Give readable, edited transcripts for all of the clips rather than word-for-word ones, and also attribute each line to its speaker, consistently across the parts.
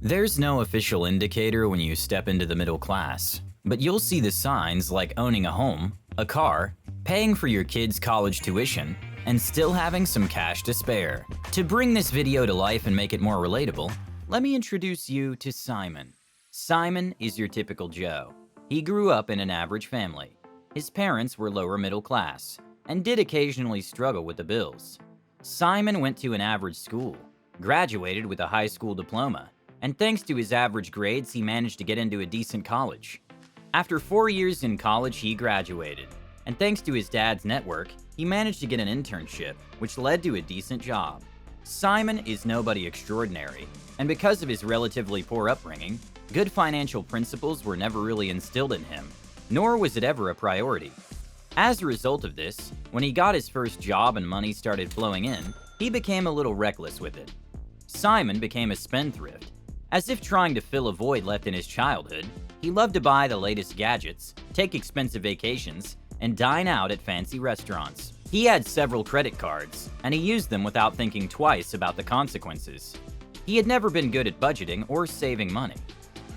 Speaker 1: There's no official indicator when you step into the middle class, but you'll see the signs like owning a home, a car, paying for your kids' college tuition, and still having some cash to spare. To bring this video to life and make it more relatable, let me introduce you to Simon. Simon is your typical Joe. He grew up in an average family. His parents were lower middle class and did occasionally struggle with the bills. Simon went to an average school, graduated with a high school diploma, and thanks to his average grades, he managed to get into a decent college. After 4 years in college, he graduated, and thanks to his dad's network, he managed to get an internship, which led to a decent job. Simon is nobody extraordinary, and because of his relatively poor upbringing, good financial principles were never really instilled in him, nor was it ever a priority. As a result of this, when he got his first job and money started flowing in, he became a little reckless with it. Simon became a spendthrift. As if trying to fill a void left in his childhood, he loved to buy the latest gadgets, take expensive vacations, and dine out at fancy restaurants. He had several credit cards, and he used them without thinking twice about the consequences. He had never been good at budgeting or saving money.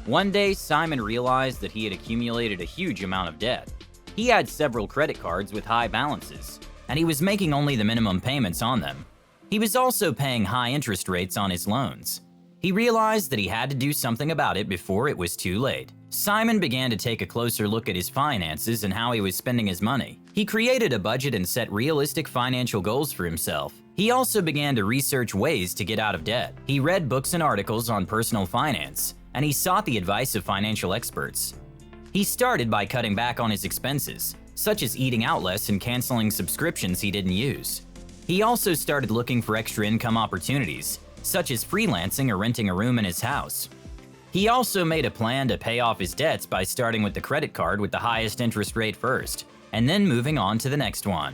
Speaker 1: One day, Simon realized that he had accumulated a huge amount of debt. He had several credit cards with high balances, and he was making only the minimum payments on them. He was also paying high interest rates on his loans. He realized that he had to do something about it before it was too late. Simon began to take a closer look at his finances and how he was spending his money. He created a budget and set realistic financial goals for himself. He also began to research ways to get out of debt. He read books and articles on personal finance, and he sought the advice of financial experts. He started by cutting back on his expenses, such as eating out less and canceling subscriptions he didn't use. He also started looking for extra income opportunities, such as freelancing or renting a room in his house. He also made a plan to pay off his debts by starting with the credit card with the highest interest rate first, and then moving on to the next one.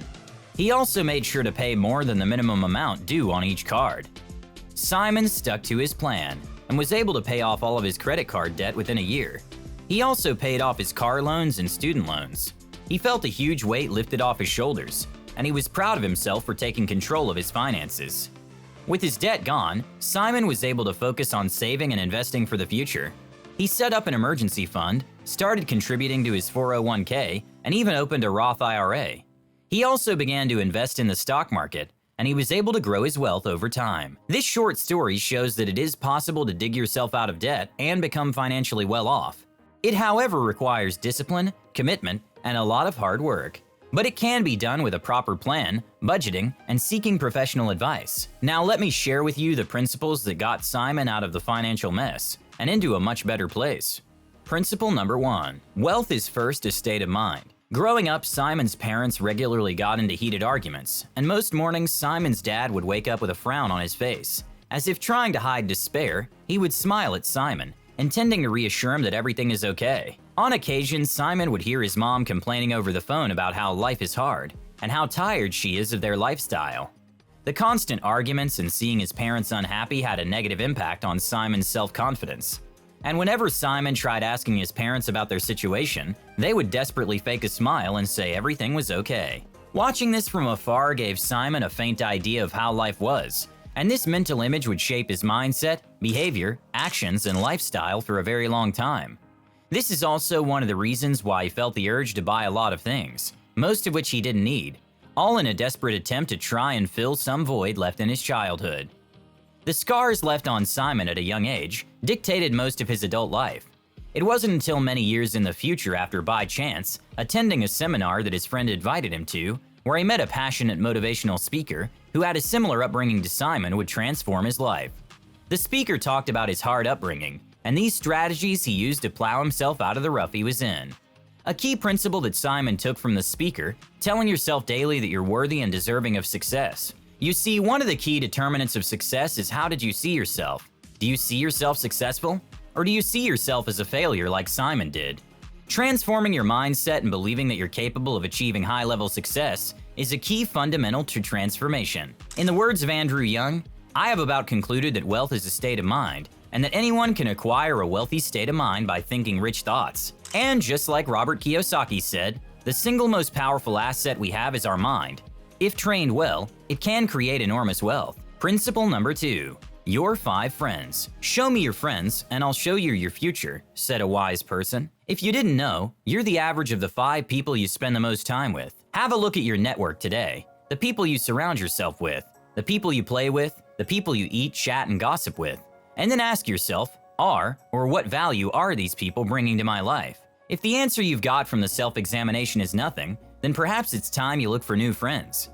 Speaker 1: He also made sure to pay more than the minimum amount due on each card. Simon stuck to his plan and was able to pay off all of his credit card debt within a year. He also paid off his car loans and student loans. He felt a huge weight lifted off his shoulders, and he was proud of himself for taking control of his finances. With his debt gone, Simon was able to focus on saving and investing for the future. He set up an emergency fund, started contributing to his 401k, and even opened a Roth IRA. He also began to invest in the stock market, and he was able to grow his wealth over time. This short story shows that it is possible to dig yourself out of debt and become financially well off. It, however, requires discipline, commitment, and a lot of hard work. But it can be done with a proper plan, budgeting, and seeking professional advice. Now let me share with you the principles that got Simon out of the financial mess and into a much better place. Principle number 1. Wealth is first a state of mind. Growing up, Simon's parents regularly got into heated arguments, and most mornings Simon's dad would wake up with a frown on his face. As if trying to hide despair, he would smile at Simon, intending to reassure him that everything is okay. On occasion, Simon would hear his mom complaining over the phone about how life is hard and how tired she is of their lifestyle. The constant arguments and seeing his parents unhappy had a negative impact on Simon's self-confidence. And whenever Simon tried asking his parents about their situation, they would desperately fake a smile and say everything was okay. Watching this from afar gave Simon a faint idea of how life was, and this mental image would shape his mindset, behavior, actions, and lifestyle for a very long time. This is also one of the reasons why he felt the urge to buy a lot of things, most of which he didn't need, all in a desperate attempt to try and fill some void left in his childhood. The scars left on Simon at a young age dictated most of his adult life. It wasn't until many years in the future after, by chance, attending a seminar that his friend invited him to, where he met a passionate motivational speaker who had a similar upbringing to Simon, would transform his life. The speaker talked about his hard upbringing and these strategies he used to plow himself out of the rough he was in. A key principle that Simon took from the speaker, telling yourself daily that you're worthy and deserving of success. You see, one of the key determinants of success is how did you see yourself? Do you see yourself successful? Or do you see yourself as a failure like Simon did? Transforming your mindset and believing that you're capable of achieving high-level success is a key fundamental to transformation. In the words of Andrew Young, I have about concluded that wealth is a state of mind, and that anyone can acquire a wealthy state of mind by thinking rich thoughts. And just like Robert Kiyosaki said, the single most powerful asset we have is our mind. If trained well, it can create enormous wealth. Principle number 2. Your 5 friends. Show me your friends, and I'll show you your future, said a wise person. If you didn't know, you're the average of the 5 people you spend the most time with. Have a look at your network today. The people you surround yourself with, the people you play with, the people you eat, chat, and gossip with. And then ask yourself, what value are these people bringing to my life? If the answer you've got from the self-examination is nothing, then perhaps it's time you look for new friends.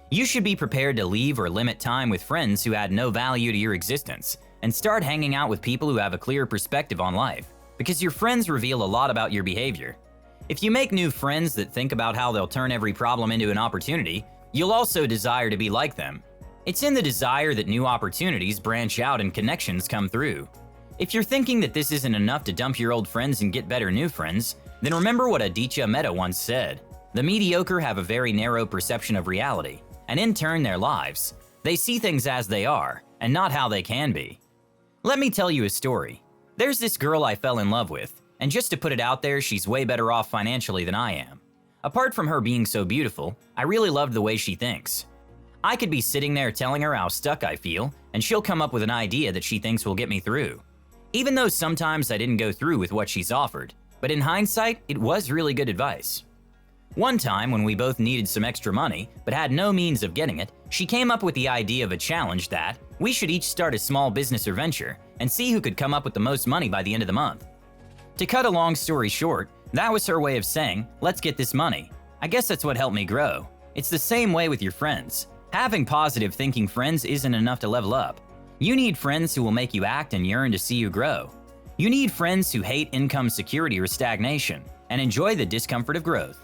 Speaker 1: You should be prepared to leave or limit time with friends who add no value to your existence, and start hanging out with people who have a clear perspective on life, because your friends reveal a lot about your behavior. If you make new friends that think about how they'll turn every problem into an opportunity, you'll also desire to be like them. It's in the desire that new opportunities branch out and connections come through. If you're thinking that this isn't enough to dump your old friends and get better new friends, then remember what Aditya Mehta once said: "The mediocre have a very narrow perception of reality, and in turn their lives. They see things as they are, and not how they can be." Let me tell you a story. There's this girl I fell in love with, and just to put it out there, she's way better off financially than I am. Apart from her being so beautiful, I really loved the way she thinks. I could be sitting there telling her how stuck I feel, and she'll come up with an idea that she thinks will get me through. Even though sometimes I didn't go through with what she's offered, but in hindsight, it was really good advice. One time, when we both needed some extra money, but had no means of getting it, she came up with the idea of a challenge that we should each start a small business or venture and see who could come up with the most money by the end of the month. To cut a long story short, that was her way of saying, let's get this money. I guess that's what helped me grow. It's the same way with your friends. Having positive thinking friends isn't enough to level up. You need friends who will make you act and yearn to see you grow. You need friends who hate income security or stagnation and enjoy the discomfort of growth.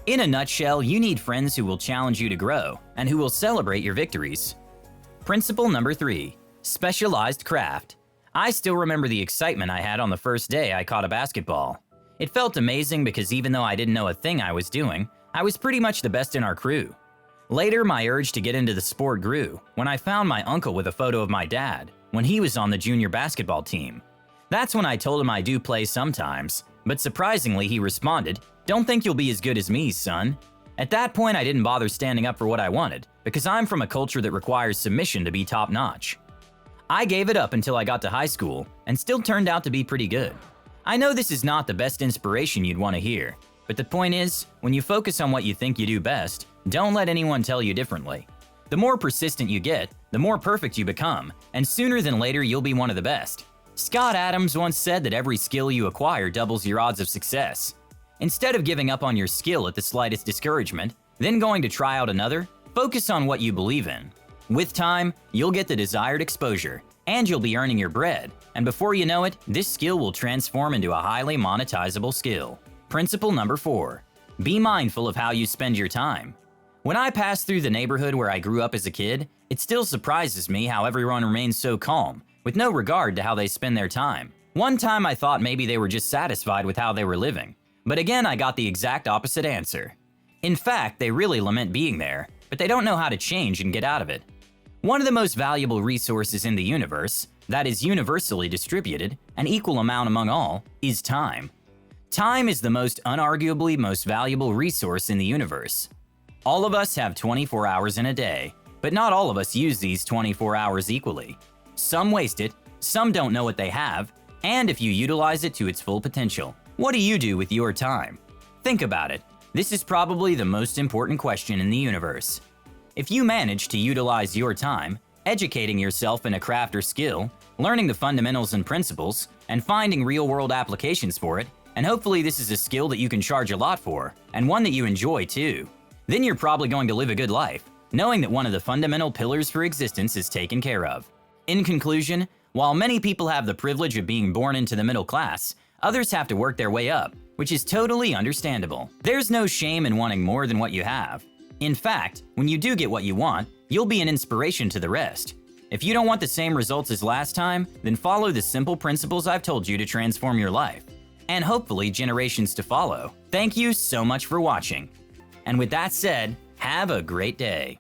Speaker 1: In a nutshell, you need friends who will challenge you to grow and who will celebrate your victories. Principle number 3, specialized craft. I still remember the excitement I had on the first day I caught a basketball. It felt amazing because even though I didn't know a thing I was doing, I was pretty much the best in our crew. Later, my urge to get into the sport grew when I found my uncle with a photo of my dad when he was on the junior basketball team. That's when I told him I do play sometimes, but surprisingly he responded, "Don't think you'll be as good as me, son." At that point, I didn't bother standing up for what I wanted because I'm from a culture that requires submission to be top-notch. I gave it up until I got to high school and still turned out to be pretty good. I know this is not the best inspiration you'd want to hear, but the point is, when you focus on what you think you do best, don't let anyone tell you differently. The more persistent you get, the more perfect you become, and sooner than later you'll be one of the best. Scott Adams once said that every skill you acquire doubles your odds of success. Instead of giving up on your skill at the slightest discouragement, then going to try out another, focus on what you believe in. With time, you'll get the desired exposure, and you'll be earning your bread, and before you know it, this skill will transform into a highly monetizable skill. Principle number 4, be mindful of how you spend your time. When I pass through the neighborhood where I grew up as a kid, it still surprises me how everyone remains so calm, with no regard to how they spend their time. One time I thought maybe they were just satisfied with how they were living, but again I got the exact opposite answer. In fact, they really lament being there, but they don't know how to change and get out of it. One of the most valuable resources in the universe, that is universally distributed, an equal amount among all, is time. Time is the unarguably most valuable resource in the universe. All of us have 24 hours in a day, but not all of us use these 24 hours equally. Some waste it, some don't know what they have, and if you utilize it to its full potential. What do you do with your time? Think about it. This is probably the most important question in the universe. If you manage to utilize your time, educating yourself in a craft or skill, learning the fundamentals and principles, and finding real-world applications for it, and hopefully this is a skill that you can charge a lot for, and one that you enjoy too, then you're probably going to live a good life, knowing that one of the fundamental pillars for existence is taken care of. In conclusion, while many people have the privilege of being born into the middle class, others have to work their way up, which is totally understandable. There's no shame in wanting more than what you have. In fact, when you do get what you want, you'll be an inspiration to the rest. If you don't want the same results as last time, then follow the simple principles I've told you to transform your life, and hopefully generations to follow. Thank you so much for watching. And with that said, have a great day.